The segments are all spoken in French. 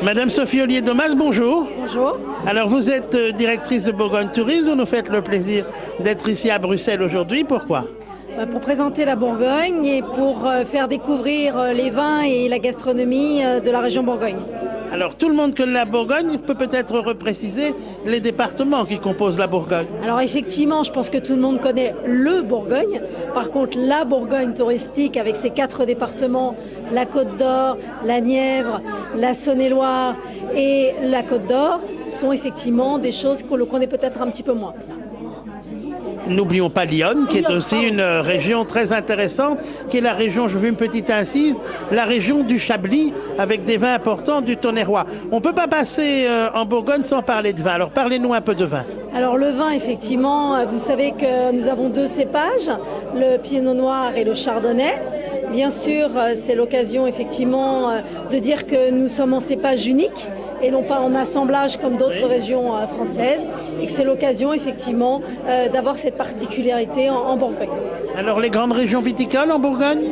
Madame Sophie Ollier-Domas, bonjour. Bonjour. Alors vous êtes directrice de Bourgogne Tourisme, vous nous faites le plaisir d'être ici à Bruxelles aujourd'hui. Pourquoi ? Pour présenter la Bourgogne et pour faire découvrir les vins et la gastronomie de la région Bourgogne. Alors tout le monde connaît la Bourgogne, peut peut-être repréciser les départements qui composent la Bourgogne. Alors effectivement, je pense que tout le monde connaît le Bourgogne. Par contre, la Bourgogne touristique avec ses 4 départements, la Côte d'Or, la Nièvre, la Saône-et-Loire et la Côte d'Or, sont effectivement des choses qu'on connaît peut-être un petit peu moins. N'oublions pas Lyon, qui est aussi une région très intéressante, qui est la région, je fais une petite incise, la région du Chablis, avec des vins importants du Tonnerrois. On ne peut pas passer en Bourgogne sans parler de vin. Alors parlez-nous un peu de vin. Alors le vin, effectivement, vous savez que nous avons 2 cépages, le Pinot Noir et le Chardonnay. Bien sûr, c'est l'occasion effectivement de dire que nous sommes en cépage unique et non pas en assemblage comme d'autres régions françaises, et que c'est l'occasion effectivement d'avoir cette particularité en Bourgogne. Alors les grandes régions viticoles en Bourgogne ?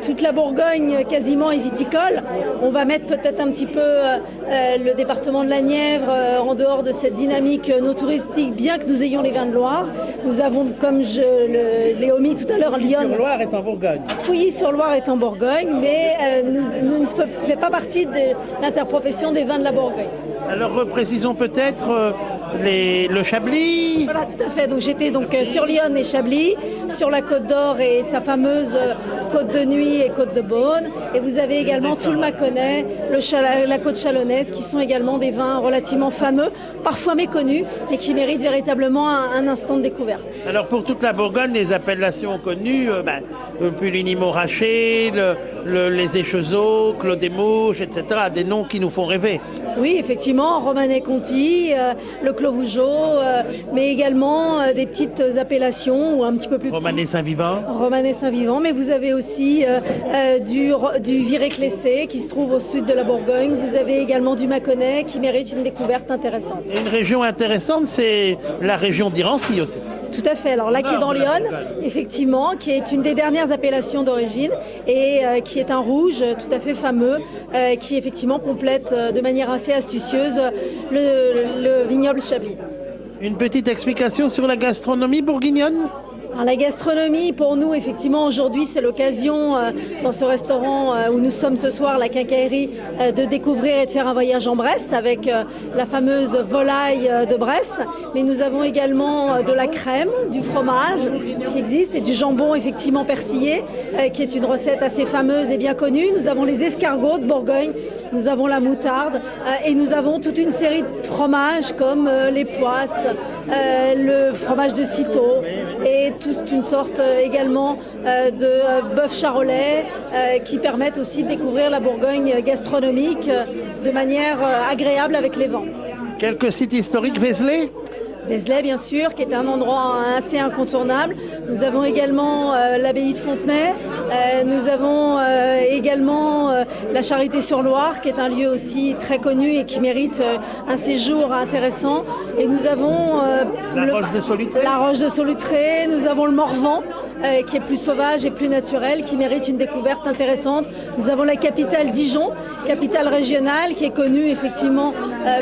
Toute la Bourgogne quasiment est viticole. On va mettre peut-être un petit peu le département de la Nièvre en dehors de cette dynamique no touristique, bien que nous ayons les vins de Loire. Nous avons, comme je l'ai omis tout à l'heure, Lyon. Sur-Loire est en Bourgogne. Pouilly-sur-Loire est en Bourgogne, mais nous ne fait pas partie de l'interprofession des vins de la Bourgogne. Alors reprécisons peut-être le Chablis. Voilà, tout à fait. Donc j'étais sur Lyon et Chablis, sur la Côte d'Or et sa fameuse Côte de Nuit et Côte de Beaune. Et vous avez également tout le Mâconnais, la Côte Chalonnaise, qui sont également des vins relativement fameux, parfois méconnus, mais qui méritent véritablement un instant de découverte. Alors pour toute la Bourgogne, les appellations connues, Puligny-Montrachet, les Échezeaux, Clos des Mouches, etc. Des noms qui nous font rêver. Oui, effectivement, Romanée-Conti, le Clos Vougeot, mais également des petites appellations ou un petit peu plus petites. Romanée-Saint-Vivant. Romanée-Saint-Vivant, mais vous avez aussi du Viré-Clessé qui se trouve au sud de la Bourgogne. Vous avez également du Mâconnais qui mérite une découverte intéressante. Et une région intéressante, c'est la région d'Irancy aussi. Tout à fait. Alors là, qui est dans Lyon, effectivement, qui est une des dernières appellations d'origine et qui est un rouge tout à fait fameux, qui effectivement complète de manière assez astucieuse le vignoble Chablis. Une petite explication sur la gastronomie bourguignonne ? Alors, la gastronomie, pour nous, effectivement, aujourd'hui, c'est l'occasion, dans ce restaurant où nous sommes ce soir, la Quincaillerie, de découvrir et de faire un voyage en Bresse avec la fameuse volaille de Bresse. Mais nous avons également de la crème, du fromage qui existe et du jambon, effectivement, persillé, qui est une recette assez fameuse et bien connue. Nous avons les escargots de Bourgogne, nous avons la moutarde et nous avons toute une série de fromages comme les poisses, le fromage de Cîteaux et toute une sorte également de bœuf charolais qui permettent aussi de découvrir la Bourgogne gastronomique de manière agréable avec les vents. Quelques sites historiques, Vézelay ? Vézelay, bien sûr, qui est un endroit assez incontournable. Nous avons également l'abbaye de Fontenay. Nous avons également la Charité-sur-Loire, qui est un lieu aussi très connu et qui mérite un séjour intéressant. Et nous avons la Roche de Solutré. Nous avons le Morvan, qui est plus sauvage et plus naturel, qui mérite une découverte intéressante. Nous avons la capitale Dijon, capitale régionale, qui est connue effectivement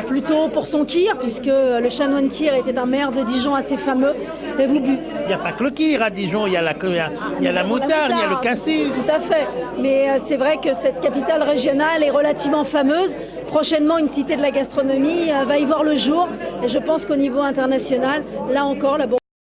plutôt pour son kir, puisque le chanoine Kir était un maire de Dijon assez fameux. Et il n'y a pas que le kir à Dijon, il y a la moutarde, il y a le cassis. Tout à fait, mais c'est vrai que cette capitale régionale est relativement fameuse. Prochainement, une cité de la gastronomie va y voir le jour, et je pense qu'au niveau international, là encore, la